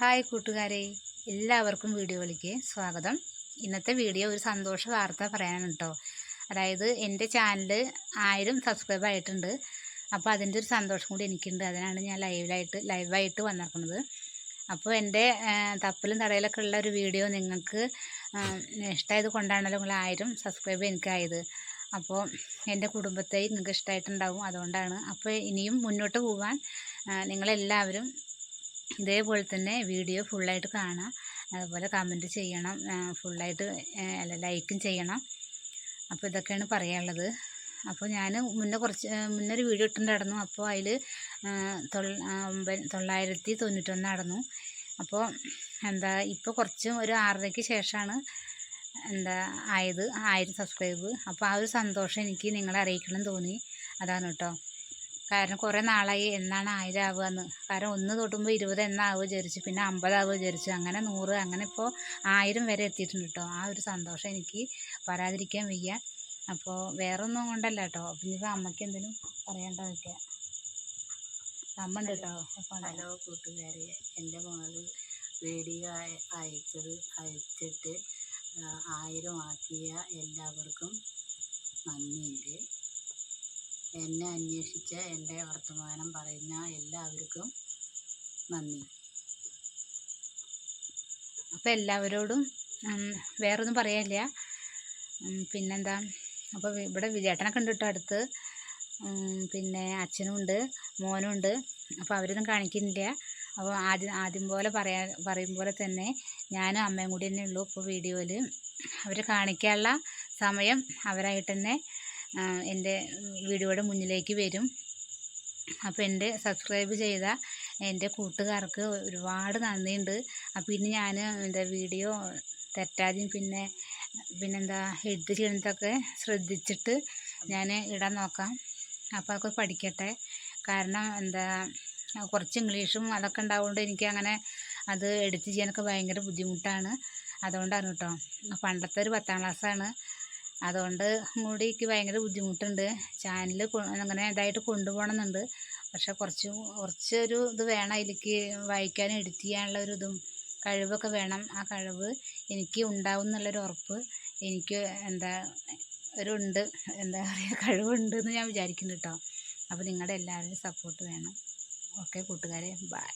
Hi കൂട്ടുകാരെ, എല്ലാവർക്കും വീഡിയോയിലേക്ക് സ്വാഗതം. ഇന്നത്തെ വീഡിയോ ഒരു സന്തോഷ വാർത്ത പറയാനാണ് കേട്ടോ. അതായത് എൻ്റെ ചാനൽ 1000 സബ്സ്ക്രൈബ് ആയിട്ടുണ്ട്. അപ്പോൾ അതിൻ്റെ ഒരു സന്തോഷം കൂടി എനിക്കുണ്ട്. അതിനാണ് ഞാൻ ലൈവായിട്ട് വന്നിരിക്കുന്നത്. അപ്പോൾ എൻ്റെ തപ്പലും തടയിലൊക്കെ ഉള്ള ഒരു വീഡിയോ നിങ്ങൾക്ക് ഇഷ്ടമായത് കൊണ്ടാണല്ലോ നിങ്ങൾ 1000 സബ്സ്ക്രൈബ് എനിക്കായത്. അപ്പോൾ എൻ്റെ കുടുംബത്തെ നിങ്ങൾക്ക് ഇഷ്ടമായിട്ടുണ്ടാവും, അതുകൊണ്ടാണ്. അപ്പോൾ ഇനിയും മുന്നോട്ട് പോകാൻ നിങ്ങളെല്ലാവരും ഇതേപോലെ തന്നെ വീഡിയോ ഫുള്ളായിട്ട് കാണാം, അതുപോലെ കമൻറ്റ് ചെയ്യണം, ഫുള്ളായിട്ട് ലൈക്കും ചെയ്യണം. അപ്പോൾ ഇതൊക്കെയാണ് പറയാനുള്ളത്. അപ്പോൾ ഞാൻ മുന്നൊരു വീഡിയോ ഇട്ടിട്ടുണ്ടായിരുന്നു. അപ്പോൾ അതിൽ 991 നടന്നു. അപ്പോൾ ഇപ്പോൾ ഒരു 6:30 ശേഷമാണ് ആയത് 1000 സബ്സ്ക്രൈബ്. അപ്പോൾ ആ ഒരു സന്തോഷം എനിക്ക് നിങ്ങളെ അറിയിക്കണം തോന്നി, അതാണ് കേട്ടോ. കാരണം കുറേ നാളായി എന്നാണ് 1000 ആവുകയെന്ന്. കാരണം 1 തൊട്ടുമ്പോൾ 20 എന്നാവുക വിചാരിച്ചു, പിന്നെ 50 ആവുക വിചാരിച്ചു, അങ്ങനെ 100, അങ്ങനെ ഇപ്പോൾ 1000 വരെ എത്തിയിട്ടുണ്ട് കേട്ടോ. ആ ഒരു സന്തോഷം എനിക്ക് പറയാതിരിക്കാൻ വയ്യ. അപ്പോൾ വേറെ ഒന്നും കൊണ്ടല്ല കേട്ടോ. അപ്പം ഇനിയിപ്പോൾ അമ്മയ്ക്ക് എന്തെങ്കിലും പറയേണ്ട വയ്ക്കുക. അമ്മ ഉണ്ട് കേട്ടോ. ഹലോ കൂട്ടുകാരെ, എൻ്റെ മകള് വീഡിയോ അയച്ചിട്ട് 1000 ആക്കിയ എല്ലാവർക്കും നന്ദിയുണ്ട്. എന്നെ അന്വേഷിച്ച എൻ്റെ വർത്തമാനം പറയുന്ന എല്ലാവർക്കും നന്ദി. അപ്പോൾ എല്ലാവരോടും വേറൊന്നും പറയാനില്ല. പിന്നെന്താ, അപ്പോൾ ഇവിടെ വിജയേട്ടനൊക്കെ ഉണ്ട് കേട്ടോ അടുത്ത്. പിന്നെ അച്ഛനും ഉണ്ട്, മോനും ഉണ്ട്. അപ്പോൾ അവരൊന്നും കാണിക്കുന്നില്ല. അപ്പോൾ ആദ്യം പോലെ പറയും പോലെ തന്നെ ഞാനും അമ്മയും കൂടി തന്നെ ഉള്ളൂ ഇപ്പോൾ വീഡിയോയിൽ. അവർ കാണിക്കാനുള്ള സമയം അവരായിട്ട് തന്നെ എൻ്റെ വീഡിയോയുടെ മുന്നിലേക്ക് വരും. അപ്പോൾ എൻ്റെ സബ്സ്ക്രൈബ് ചെയ്ത എൻ്റെ കൂട്ടുകാർക്ക് ഒരുപാട് നന്ദിയുണ്ട്. അപ്പോൾ ഇനി ഞാൻ വീഡിയോ തെറ്റാതെയും പിന്നെന്താ എഡിറ്റ് ചെയ്യുന്നതൊക്കെ ശ്രദ്ധിച്ചിട്ട് ഞാൻ ഇടാൻ നോക്കാം. അപ്പോൾ അതൊക്കെ പഠിക്കട്ടെ. കാരണം കുറച്ച് ഇംഗ്ലീഷും അതൊക്കെ ഉണ്ടാവുകൊണ്ട് എനിക്ക് അങ്ങനെ അത് എഡിറ്റ് ചെയ്യാനൊക്കെ ഭയങ്കര ബുദ്ധിമുട്ടാണ്. അതുകൊണ്ടാണ് കേട്ടോ. പണ്ടത്തെ ഒരു 10ാം ക്ലാസ്സാണ്, അതുകൊണ്ട് കൂടി എനിക്ക് ഭയങ്കര ബുദ്ധിമുട്ടുണ്ട്. ചാനൽ അങ്ങനെ ഇതായിട്ട് കൊണ്ടുപോകണമെന്നുണ്ട്. പക്ഷെ കുറച്ചൊരു ഇത് വേണം അതിലേക്ക്, വായിക്കാനും എഡിറ്റ് ചെയ്യാനുള്ള ഒരു ഇതും കഴിവൊക്കെ വേണം. ആ കഴിവ് എനിക്ക് ഉണ്ടാവും എന്നുള്ളൊരു ഉറപ്പ് എനിക്ക് ഉണ്ട്, കഴിവുണ്ടെന്ന് ഞാൻ വിചാരിക്കുന്നു കേട്ടോ. അപ്പോൾ നിങ്ങളുടെ എല്ലാവരുടെയും സപ്പോർട്ട് വേണം. ഓക്കെ കൂട്ടുകാരെ, ബൈ.